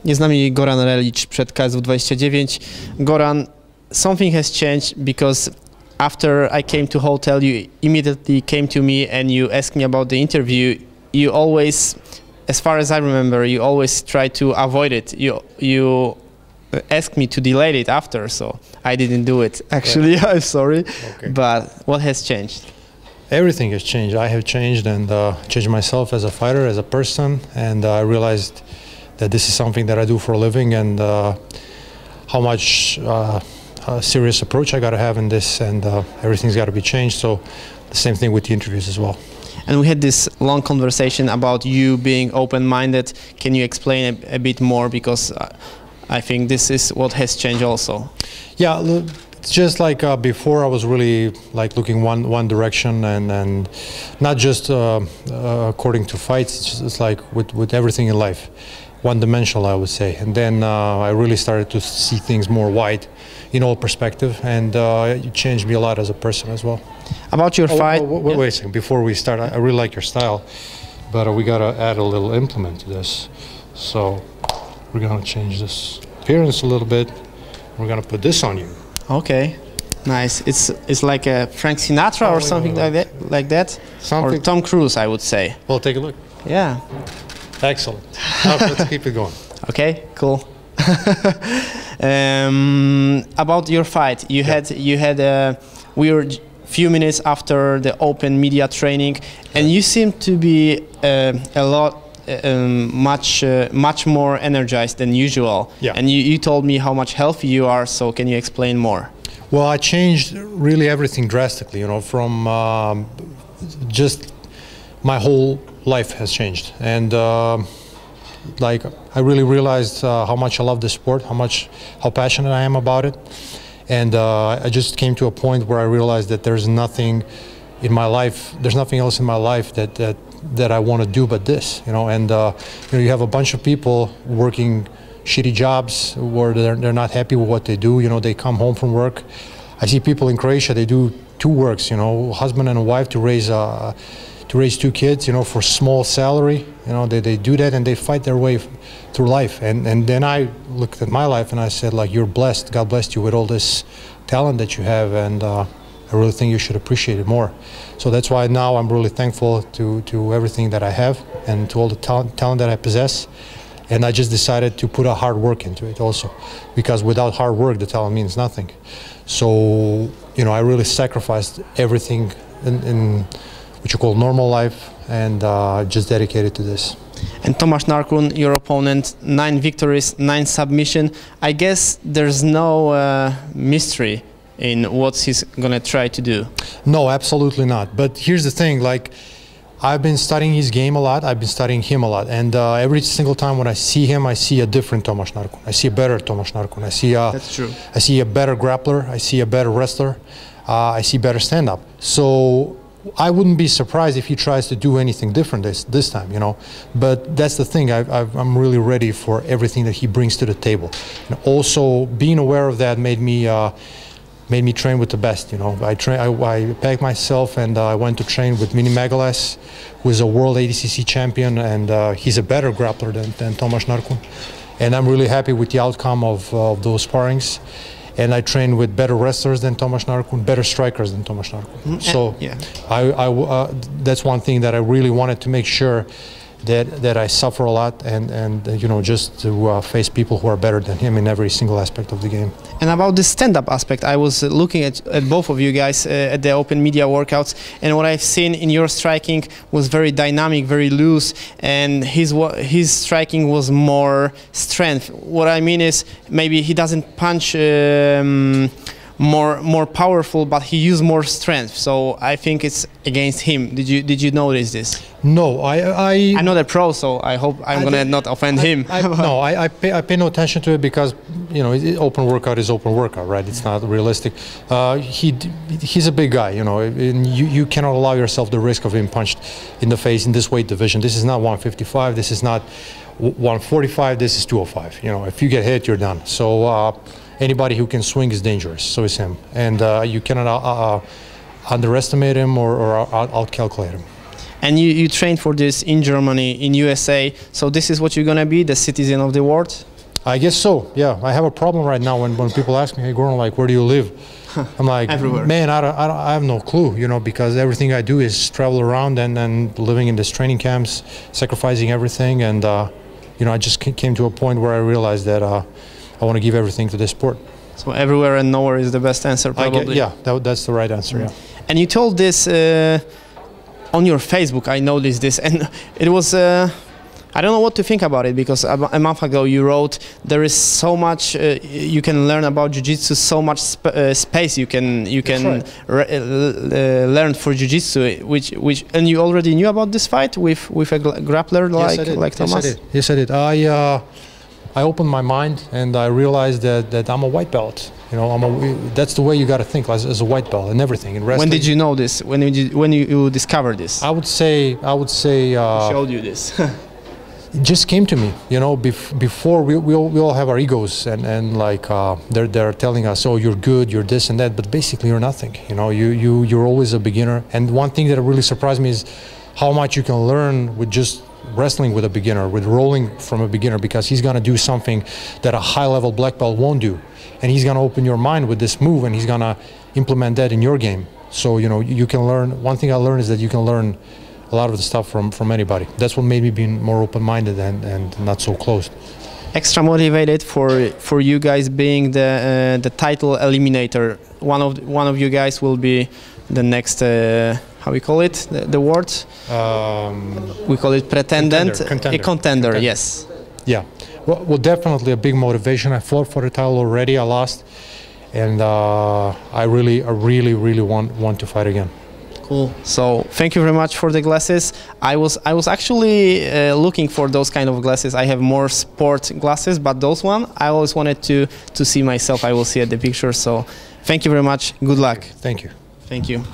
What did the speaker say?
Jest z nami Goran Reljic przed KSW 29. Goran, something has changed because after I came to hotel, you immediately came to me and you asked me about the interview. You always, as far as I remember, you always try to avoid it. You asked me to delay it after, so I didn't do it. Actually, I'm sorry. Okay. But what has changed? Everything has changed. I have changed and changed myself as a fighter, as a person, and I realized that this is something that I do for a living, and how much serious approach I got to have in this, and everything's got to be changed. So the same thing with the interviews as well. And we had this long conversation about you being open-minded. Can you explain a bit more, because I think this is what has changed also. Yeah, it's just like before I was really like looking one direction, and not just according to fights. It's like with everything in life, one-dimensional, I would say. And then I really started to see things more wide, in all perspective, and it changed me a lot as a person as well. About your fight. Wait a second, before we start, I really like your style, but we gotta add a little implement to this. So we're gonna change this appearance a little bit. We're gonna put this on you. Okay, nice. It's like a Frank Sinatra or something like that. Something. Or Tom Cruise, I would say. Well, take a look. Yeah. Excellent. Now let's keep it going. Okay, cool. About your fight, you had we were few minutes after the open media training, and you seem to be much more energized than usual. Yeah. And you told me how much healthy you are. So can you explain more? Well, I changed really everything drastically. You know, from just my whole life has changed, and like I really realized how much I love this sport, how passionate I am about it, and I just came to a point where I realized that there's nothing in my life, there's nothing else in my life that I want to do but this, you know. And you know, you have a bunch of people working shitty jobs where they're not happy with what they do. You know, they come home from work. I see people in Croatia, they do two works, you know, husband and a wife to raise two kids, you know, for small salary. You know, they do that and they fight their way through life. And then I looked at my life and I said, like, you're blessed. God blessed you with all this talent that you have, and I really think you should appreciate it more. So that's why now I'm really thankful to everything that I have and to all the talent that I possess. And I just decided to put a hard work into it also, because without hard work, the talent means nothing. So, you know, I really sacrificed everything in what you call normal life, and just dedicated to this. And Tomasz Narkun, your opponent, 9 victories, 9 submission. I guess there's no mystery in what he's gonna try to do. No, absolutely not. But here's the thing, like, I've been studying his game a lot, I've been studying him a lot, and every single time when I see him, I see a different Tomasz Narkun. I see a better Tomasz Narkun. That's true. I see a better grappler, I see a better wrestler, I see better stand-up. So I wouldn't be surprised if he tries to do anything different this time, you know. But that's the thing, I'm really ready for everything that he brings to the table. And also, being aware of that made me train with the best, you know. I packed myself and I went to train with Mini Magalas, who is a world ADCC champion, and he's a better grappler than Tomasz Narkun. And I'm really happy with the outcome of those sparrings. And I train with better wrestlers than Tomasz Narkun, better strikers than Tomasz Narkun. So yeah. That's one thing that I really wanted to make sure that I suffer a lot, and you know, just to face people who are better than him in every single aspect of the game. And about the stand-up aspect, I was looking at both of you guys at the open media workouts, and what I've seen in your striking was very dynamic, very loose, and his striking was more strength. What I mean is, maybe he doesn't punch more powerful, but he used more strength. So I think it's against him. Did you notice this? No, I'm not a pro, so I hope I'm gonna not offend him. No, I pay no attention to it, because, you know, open workout is open workout, right? It's not realistic. He's a big guy, you know, and you cannot allow yourself the risk of being punched in the face in this weight division. This is not 155. This is not 145. This is 205. You know, if you get hit, you're done. So anybody who can swing is dangerous. So is him, and you cannot underestimate him or outcalculate him. And you trained for this in Germany, in USA, so this is what you're gonna be, the citizen of the world? I guess so. Yeah, I have a problem right now when people ask me, "Hey, Goran, like, where do you live?" I'm like, everywhere. Man, I have no clue, you know, because everything I do is travel around and living in these training camps, sacrificing everything, and you know, I just came to a point where I realized that I want to give everything to this sport. So everywhere and nowhere is the best answer, probably. Yeah, that's the right answer. Yeah. And you told this on your Facebook. I noticed this, and it was. I don't know what to think about it, because a month ago you wrote there is so much you can learn about jiu-jitsu, so much space you can learn for jiu-jitsu, which and you already knew about this fight with a grappler like Tomas? Yes, I did. I opened my mind and I realized that I'm a white belt. You know, that's the way you got to think as a white belt and everything in wrestling. When did you know this? When you discovered this? I would say. Who showed you this? It just came to me, you know. Before we all have our egos and like they're telling us, oh, you're good, you're this and that, but basically you're nothing. You know, you're always a beginner. And one thing that really surprised me is how much you can learn with just wrestling with a beginner, with rolling from a beginner, because he's gonna do something that a high-level black belt won't do, and he's gonna open your mind with this move, and he's gonna implement that in your game. So you know, you can learn. One thing I learned is that you can learn a lot of the stuff from anybody. That's what made me be more open-minded and not so closed. Extra motivated for you guys being the title eliminator. One of you guys will be the next how we call it, the word? We call it pretendant. Contender. Yes. Yeah. Well, definitely a big motivation. I fought for the title already. I lost, and I really want to fight again. Cool. So thank you very much for the glasses. I was actually looking for those kind of glasses. I have more sport glasses, but those one I always wanted to see myself. I will see at the picture. So thank you very much. Good luck. Thank you. Thank you.